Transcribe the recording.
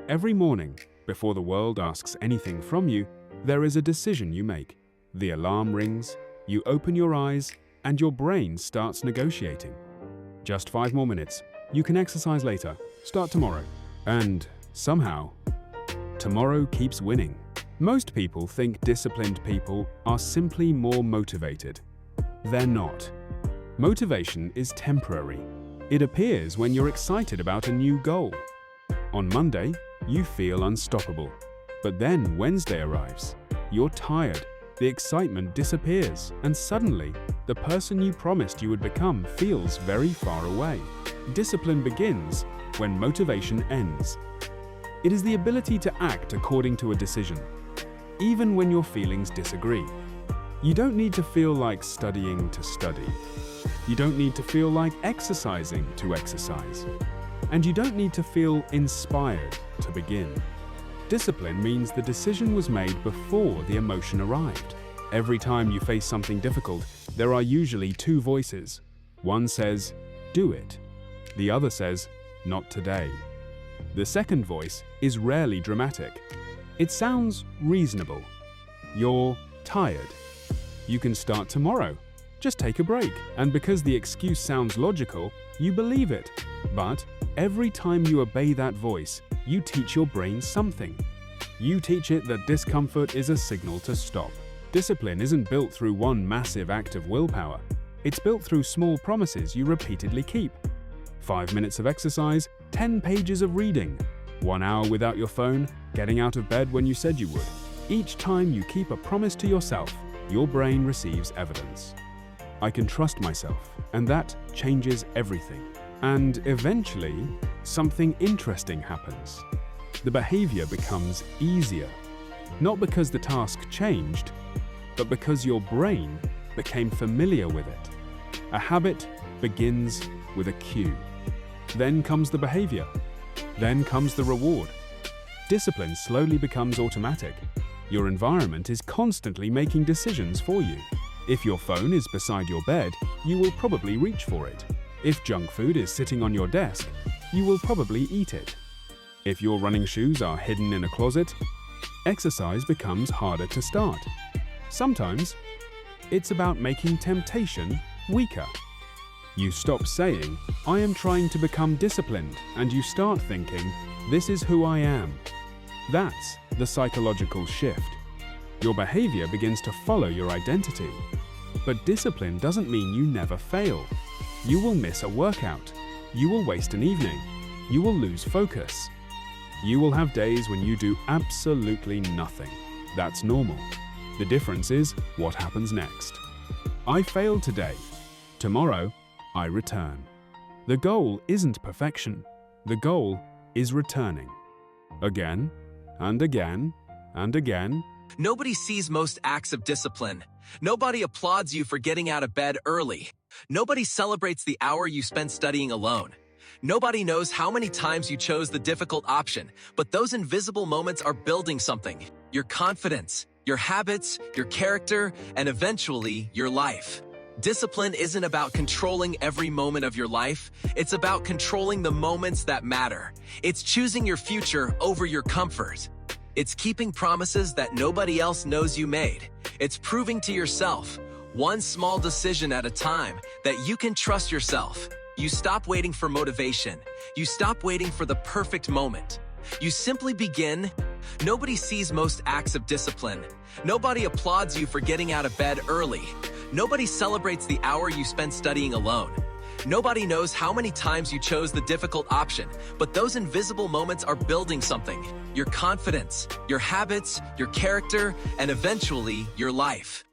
Every morning, before the world asks anything from you, there is a decision you make. The alarm rings, you open your eyes, and your brain starts negotiating. Just 5 more minutes. You can exercise later. Start tomorrow. And somehow, tomorrow keeps winning. Most people think disciplined people are simply more motivated. They're not. Motivation is temporary. It appears when you're excited about a new goal. On Monday, you feel unstoppable. But then Wednesday arrives. You're tired. The excitement disappears, and suddenly, the person you promised you would become feels very far away. Discipline begins when motivation ends. It is the ability to act according to a decision, even when your feelings disagree. You don't need to feel like studying to study. You don't need to feel like exercising to exercise. And you don't need to feel inspired to begin. Discipline means the decision was made before the emotion arrived. Every time you face something difficult, there are usually two voices. One says, "Do it." The other says, "Not today." The second voice is rarely dramatic. It sounds reasonable. You're tired. You can start tomorrow. Just take a break. And because the excuse sounds logical, you believe it. But every time you obey that voice, you teach your brain something. You teach it that discomfort is a signal to stop. Discipline isn't built through one massive act of willpower. It's built through small promises you repeatedly keep. 5 minutes of exercise, 10 pages of reading, 1 hour without your phone, getting out of bed when you said you would. Each time you keep a promise to yourself, your brain receives evidence. I can trust myself, and that changes everything. And eventually, something interesting happens. The behavior becomes easier, not because the task changed, but because your brain became familiar with it. A habit begins with a cue. Then comes the behavior. Then comes the reward. Discipline slowly becomes automatic. Your environment is constantly making decisions for you. If your phone is beside your bed, you will probably reach for it. If junk food is sitting on your desk, you will probably eat it. If your running shoes are hidden in a closet, exercise becomes harder to start. Sometimes, it's about making temptation weaker. You stop saying, "I am trying to become disciplined," and you start thinking, "This is who I am." That's the psychological shift. Your behavior begins to follow your identity. But discipline doesn't mean you never fail. You will miss a workout. You will waste an evening. You will lose focus. You will have days when you do absolutely nothing. That's normal. The difference is what happens next. I failed today. Tomorrow, I return. The goal isn't perfection. The goal is returning. Again, and again, and again. Nobody sees most acts of discipline. Nobody applauds you for getting out of bed early. Nobody celebrates the hour you spent studying alone. Nobody knows how many times you chose the difficult option, but those invisible moments are building something. Your confidence, your habits, your character, and eventually, your life. Discipline isn't about controlling every moment of your life. It's about controlling the moments that matter. It's choosing your future over your comfort. It's keeping promises that nobody else knows you made. It's proving to yourself, one small decision at a time, that you can trust yourself. You stop waiting for motivation. You stop waiting for the perfect moment. You simply begin. Nobody sees most acts of discipline. Nobody applauds you for getting out of bed early. Nobody celebrates the hour you spent studying alone. Nobody knows how many times you chose the difficult option, but those invisible moments are building something. Your confidence, your habits, your character, and eventually your life.